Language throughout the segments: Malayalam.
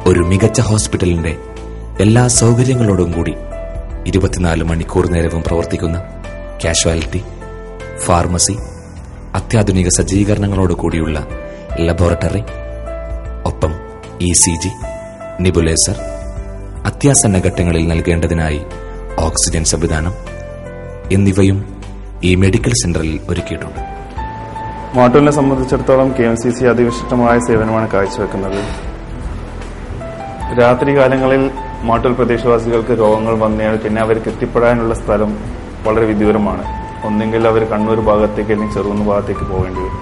ഒരു മികച്ച ഹോസ്പിറ്റലിന്റെ എല്ലാ സൗകര്യങ്ങളോടും കൂടി 24 മണിക്കൂർ നേരവും പ്രവർത്തിക്കുന്ന കാഷ്വാലിറ്റി, ഫാർമസി, അത്യാധുനിക സജ്ജീകരണങ്ങളോട് കൂടിയുള്ള ലബോറട്ടറി, ഒപ്പം ECG, നിബുലേസർ, അത്യാസന്ന ഘട്ടങ്ങളിൽ നൽകേണ്ടതിനായി ഓക്സിജൻ സംവിധാനം എന്നിവയും ഈ മെഡിക്കൽ സെന്ററിൽ ഒരുക്കിയിട്ടുണ്ട്. മാട്ടൂലിനെ സംബന്ധിച്ചിടത്തോളം KMCC അതിവിശിഷ്ടമായ സേവനമാണ് കാഴ്ചവെക്കുന്നത്. രാത്രി കാലങ്ങളിൽ മാട്ടൂൽ പ്രദേശവാസികൾക്ക് രോഗങ്ങൾ വന്നാൽ പിന്നെ അവർക്ക് എത്തിപ്പെടാനുള്ള സ്ഥലം വളരെ വിദൂരമാണ്. ഒന്നെങ്കിൽ അവർ കണ്ണൂർ ഭാഗത്തേക്ക് അല്ലെങ്കിൽ ചെറുകുന്ന് ഭാഗത്തേക്ക് പോകേണ്ടി വരും.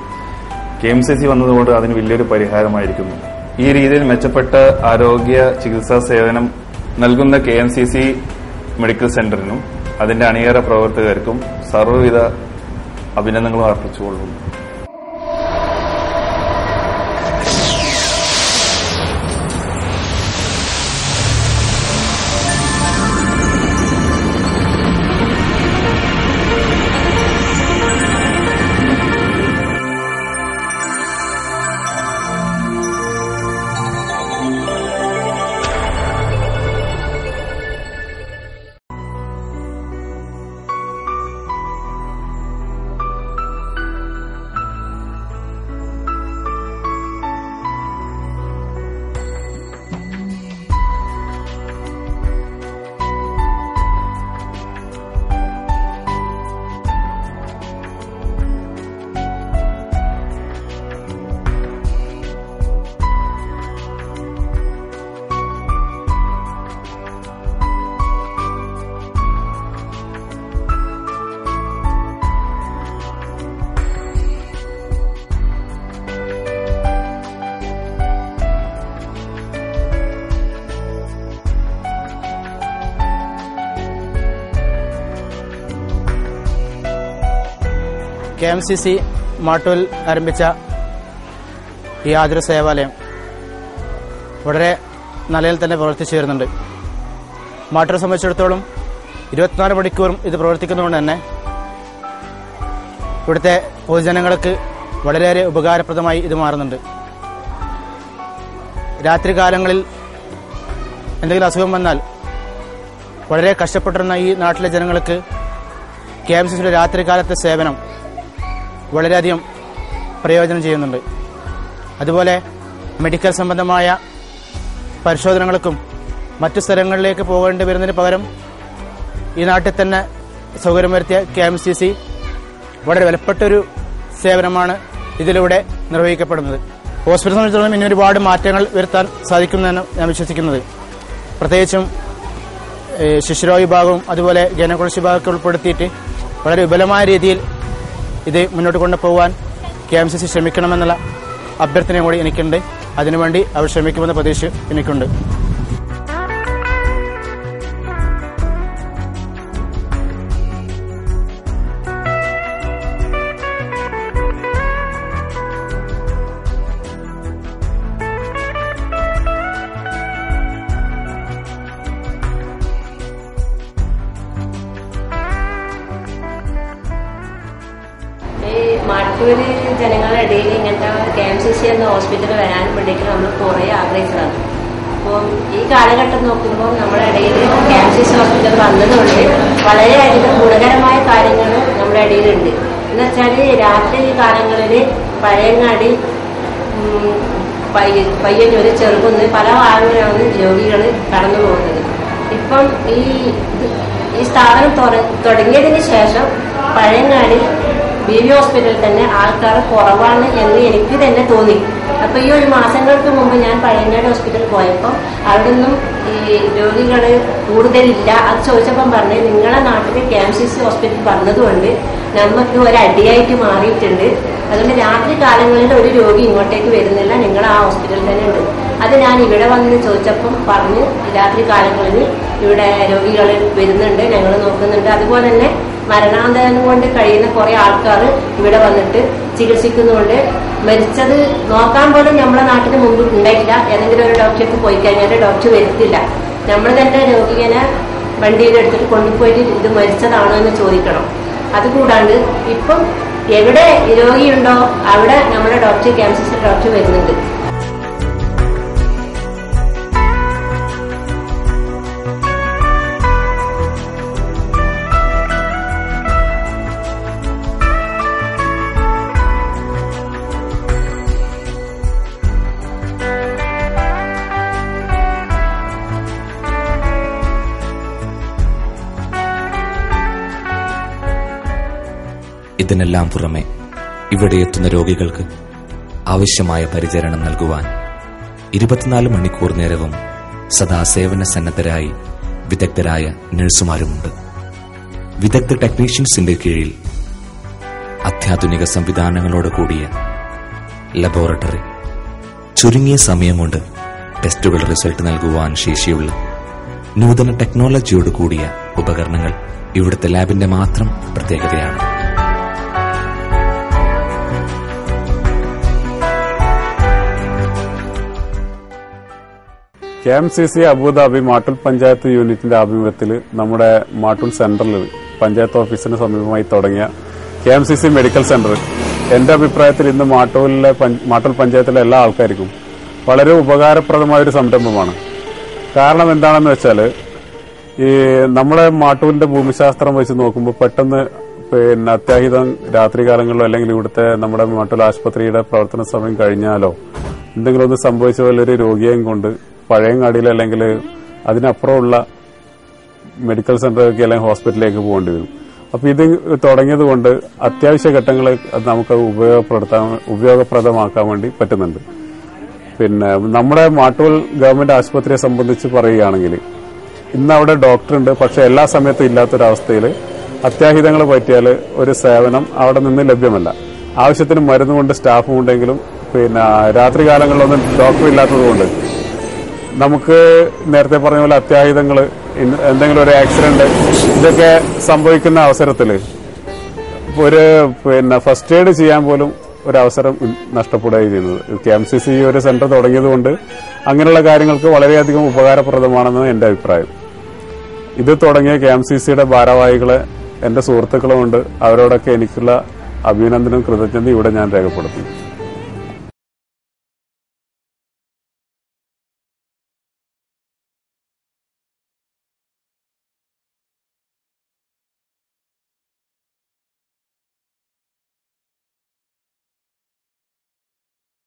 KMCC വന്നതുകൊണ്ട് അതിന് വലിയൊരു പരിഹാരമായിരിക്കുന്നു. ഈ രീതിയിൽ മെച്ചപ്പെട്ട ആരോഗ്യ ചികിത്സാ സേവനം നൽകുന്ന KMCC മെഡിക്കൽ സെന്ററിനും അതിന്റെ അണിയറ പ്രവർത്തകർക്കും സർവ്വവിധ അഭിനന്ദനങ്ങളും അർപ്പിച്ചുകൊള്ളുന്നു. KMCC മാട്ടൂൽ ആരംഭിച്ച ഈ ആതുര സേവാലയം വളരെ നിലയിൽ തന്നെ പ്രവർത്തിച്ചു വരുന്നുണ്ട്. മാട്ടൂരെ സംബന്ധിച്ചിടത്തോളം 24 മണിക്കൂറും ഇത് പ്രവർത്തിക്കുന്നതുകൊണ്ട് തന്നെ ഇവിടുത്തെ പൊതുജനങ്ങൾക്ക് വളരെയേറെ ഉപകാരപ്രദമായി ഇത് മാറുന്നുണ്ട്. രാത്രി കാലങ്ങളിൽ എന്തെങ്കിലും അസുഖം വന്നാൽ വളരെ കഷ്ടപ്പെട്ടിരുന്ന ഈ നാട്ടിലെ ജനങ്ങൾക്ക് KMCCയുടെ രാത്രികാലത്തെ സേവനം വളരെയധികം പ്രയോജനം ചെയ്യുന്നുണ്ട്. അതുപോലെ മെഡിക്കൽ സംബന്ധമായ പരിശോധനകൾക്കും മറ്റു സ്ഥലങ്ങളിലേക്ക് പോകേണ്ടി വരുന്നതിന് പകരം ഈ നാട്ടിൽ തന്നെ സൗകര്യം വരുത്തിയ KMCC വളരെ വിലപ്പെട്ടൊരു സേവനമാണ് ഇതിലൂടെ നിർവഹിക്കപ്പെടുന്നത്. ഹോസ്പിറ്റൽ സംബന്ധിച്ചിടത്തോളം ഇനി ഒരുപാട് മാറ്റങ്ങൾ വരുത്താൻ സാധിക്കുമെന്നാണ് ഞാൻ വിശ്വസിക്കുന്നത്. പ്രത്യേകിച്ചും ശിശുരോഗ വിഭാഗവും അതുപോലെ ഗൈനക്കോളജി വിഭാഗമൊക്കെ ഉൾപ്പെടുത്തിയിട്ട് വളരെ വിപുലമായ രീതിയിൽ ഇത് മുന്നോട്ട് കൊണ്ടുപോകാൻ KMCC ശ്രമിക്കണമെന്നുള്ള അഭ്യർത്ഥനയും കൂടി എനിക്കുണ്ട്. അതിനുവേണ്ടി അവർ ശ്രമിക്കുമെന്ന പ്രതീക്ഷ എനിക്കുണ്ട്. മാട്ടൂര് ജനങ്ങളുടെ ഇടയിൽ ഇങ്ങനത്തെ KMCC എന്ന ഹോസ്പിറ്റൽ വരാനും വേണ്ടിയിട്ട് നമ്മൾ കുറേ ആഗ്രഹിച്ചതാണ്. അപ്പോൾ ഈ കാലഘട്ടം നോക്കുമ്പോൾ നമ്മുടെ ഇടയിൽ KMCC ഹോസ്പിറ്റൽ വന്നതുകൊണ്ട് വളരെയധികം ഗുണകരമായ കാര്യങ്ങൾ നമ്മുടെ ഇടയിലുണ്ട്. എന്ന് വെച്ചാൽ രാത്രി കാലങ്ങളിൽ പഴയങ്ങാടി, പയ്യന്നൂര്, ചെറുകുന്ന് പല ഭാഗങ്ങളിലാണ് രോഗികൾ കടന്നു പോകുന്നത്. ഇപ്പം ഈ സ്ഥാപനം തുടങ്ങിയതിന് ശേഷം പഴയങ്ങാടി BV ഹോസ്പിറ്റലിൽ തന്നെ ആൾക്കാർ കുറവാണ് എന്ന് എനിക്ക് തന്നെ തോന്നി. അപ്പൊ ഈ ഒരു മാസങ്ങൾക്ക് മുമ്പ് ഞാൻ പഴയങ്ങാടി ഹോസ്പിറ്റലിൽ പോയപ്പോൾ അവിടെ നിന്നും ഈ രോഗികൾ കൂടുതലില്ല. അത് ചോദിച്ചപ്പം പറഞ്ഞ് നിങ്ങളെ നാട്ടിൽ KMCC ഹോസ്പിറ്റൽ വന്നതുകൊണ്ട് നമുക്ക് ഒരു അടിയായിട്ട് മാറിയിട്ടുണ്ട്. അതുകൊണ്ട് രാത്രി കാലങ്ങളിൽ ഒരു രോഗി ഇങ്ങോട്ടേക്ക് വരുന്നില്ല, നിങ്ങൾ ആ ഹോസ്പിറ്റലിൽ തന്നെ ഉണ്ട്. അത് ഞാൻ ഇവിടെ വന്ന് ചോദിച്ചപ്പം പറഞ്ഞ് രാത്രി കാലങ്ങളിൽ ഇവിടെ രോഗികൾ വരുന്നുണ്ട്, ഞങ്ങൾ നോക്കുന്നുണ്ട്. അതുപോലെ തന്നെ മരണാന്തരം കൊണ്ട് കഴിയുന്ന കുറെ ആൾക്കാർ ഇവിടെ വന്നിട്ട് ചികിത്സിക്കുന്നുണ്ട്. മരിച്ചത് നോക്കാൻ പോലും നമ്മളെ നാട്ടിന് മുമ്പ് ഉണ്ടായിട്ടില്ല. ഏതെങ്കിലും ഒരു ഡോക്ടർക്ക് പോയി കഴിഞ്ഞാൽ ഡോക്ടർ വരുത്തില്ല. നമ്മൾ തന്നെ രോഗിയെ വണ്ടിയിലെടുത്തിട്ട് കൊണ്ടുപോയിട്ട് ഇത് മരിച്ചതാണോ എന്ന് ചോദിക്കണം. അതുകൂടാണ്ട് ഇപ്പം എവിടെ രോഗിയുണ്ടോ അവിടെ നമ്മുടെ KMCC ഡോക്ടർ വരുന്നുണ്ട്. ഇതിനെല്ലാം പുറമെ ഇവിടെ എത്തുന്ന രോഗികൾക്ക് ആവശ്യമായ പരിചരണം നൽകുവാൻ 24 മണിക്കൂർ നേരവും സദാ സേവന സന്നദ്ധരായി വിദഗ്ധരായ നഴ്സുമാരുമുണ്ട്. വിദഗ്ധ ടെക്നീഷ്യൻസിന്റെ കീഴിൽ അത്യാധുനിക സംവിധാനങ്ങളോട് കൂടിയ ലബോറട്ടറി, ചുരുങ്ങിയ സമയം കൊണ്ട് ടെസ്റ്റുകൾ റിസൾട്ട് നൽകുവാൻ ശേഷിയുള്ള നൂതന ടെക്നോളജിയോട് കൂടിയ ഉപകരണങ്ങൾ ഇവിടുത്തെ ലാബിന്റെ മാത്രം പ്രത്യേകതയാണ്. KMCC അബുദാബി മാട്ടൂൽ പഞ്ചായത്ത് യൂണിറ്റിന്റെ ആഭിമുഖ്യത്തിൽ നമ്മുടെ മാട്ടൂൽ സെന്ററിൽ പഞ്ചായത്ത് ഓഫീസിന് സമീപമായി തുടങ്ങിയ KMCC മെഡിക്കൽ സെന്റർ എന്റെ അഭിപ്രായത്തിൽ ഇന്ന് മാട്ടൂൽ പഞ്ചായത്തിലെ എല്ലാ ആൾക്കാർക്കും വളരെ ഉപകാരപ്രദമായ ഒരു സംരംഭമാണ്. കാരണം എന്താണെന്ന് വെച്ചാൽ ഈ നമ്മുടെ മാട്ടൂലിന്റെ ഭൂമിശാസ്ത്രം വെച്ച് നോക്കുമ്പോൾ പെട്ടെന്ന് അത്യാഹിതം രാത്രികാലങ്ങളിലോ അല്ലെങ്കിൽ ഇവിടുത്തെ നമ്മുടെ മാട്ടൂൽ ആശുപത്രിയുടെ പ്രവർത്തന സമയം കഴിഞ്ഞാലോ എന്തെങ്കിലും ഒന്ന് സംഭവിച്ച പോലെ ഒരു രോഗിയെയും കൊണ്ട് പഴയങ്ങാടിയിൽ അല്ലെങ്കിൽ അതിനപ്പുറമുള്ള മെഡിക്കൽ സെന്ററിലേക്ക് അല്ലെങ്കിൽ ഹോസ്പിറ്റലിലേക്ക് പോകേണ്ടി വരും. അപ്പൊ ഇത് തുടങ്ങിയത് കൊണ്ട് അത്യാവശ്യ ഘട്ടങ്ങൾ നമുക്ക് ഉപയോഗപ്രദമാക്കാൻ വേണ്ടി പറ്റുന്നുണ്ട്. പിന്നെ നമ്മുടെ മാട്ടൂൽ ഗവൺമെന്റ് ആശുപത്രിയെ സംബന്ധിച്ച് പറയുകയാണെങ്കിൽ ഇന്ന് അവിടെ ഡോക്ടറുണ്ട്, പക്ഷെ എല്ലാ സമയത്തും ഇല്ലാത്തൊരവസ്ഥയിൽ അത്യാഹിതങ്ങൾ പറ്റിയാൽ ഒരു സേവനം അവിടെ നിന്ന് ലഭ്യമല്ല. ആവശ്യത്തിന് മരുന്നുകൊണ്ട് സ്റ്റാഫും ഉണ്ടെങ്കിലും രാത്രികാലങ്ങളിലൊന്നും ഡോക്ടർ ഇല്ലാത്തതുകൊണ്ട് നമുക്ക് നേരത്തെ പറഞ്ഞ പോലെ അത്യാഹിതങ്ങൾ, എന്തെങ്കിലും ഒരു ആക്സിഡന്റ് ഇതൊക്കെ സംഭവിക്കുന്ന അവസരത്തിൽ ഒരു ഫസ്റ്റ് എയ്ഡ് ചെയ്യാൻ പോലും ഒരു അവസരം നഷ്ടപ്പെടുകയും ചെയ്യുന്നത്. KMCC ഒരു സെന്റർ തുടങ്ങിയതുകൊണ്ട് അങ്ങനെയുള്ള കാര്യങ്ങൾക്ക് വളരെയധികം ഉപകാരപ്രദമാണെന്ന് എന്റെ അഭിപ്രായം. ഇത് തുടങ്ങിയ KMCCയുടെ ഭാരവാഹികളെ എന്റെ സുഹൃത്തുക്കളുമുണ്ട്, അവരോടൊക്കെ എനിക്കുള്ള അഭിനന്ദനവും കൃതജ്ഞതയും ഇവിടെ ഞാൻ രേഖപ്പെടുത്തുന്നു.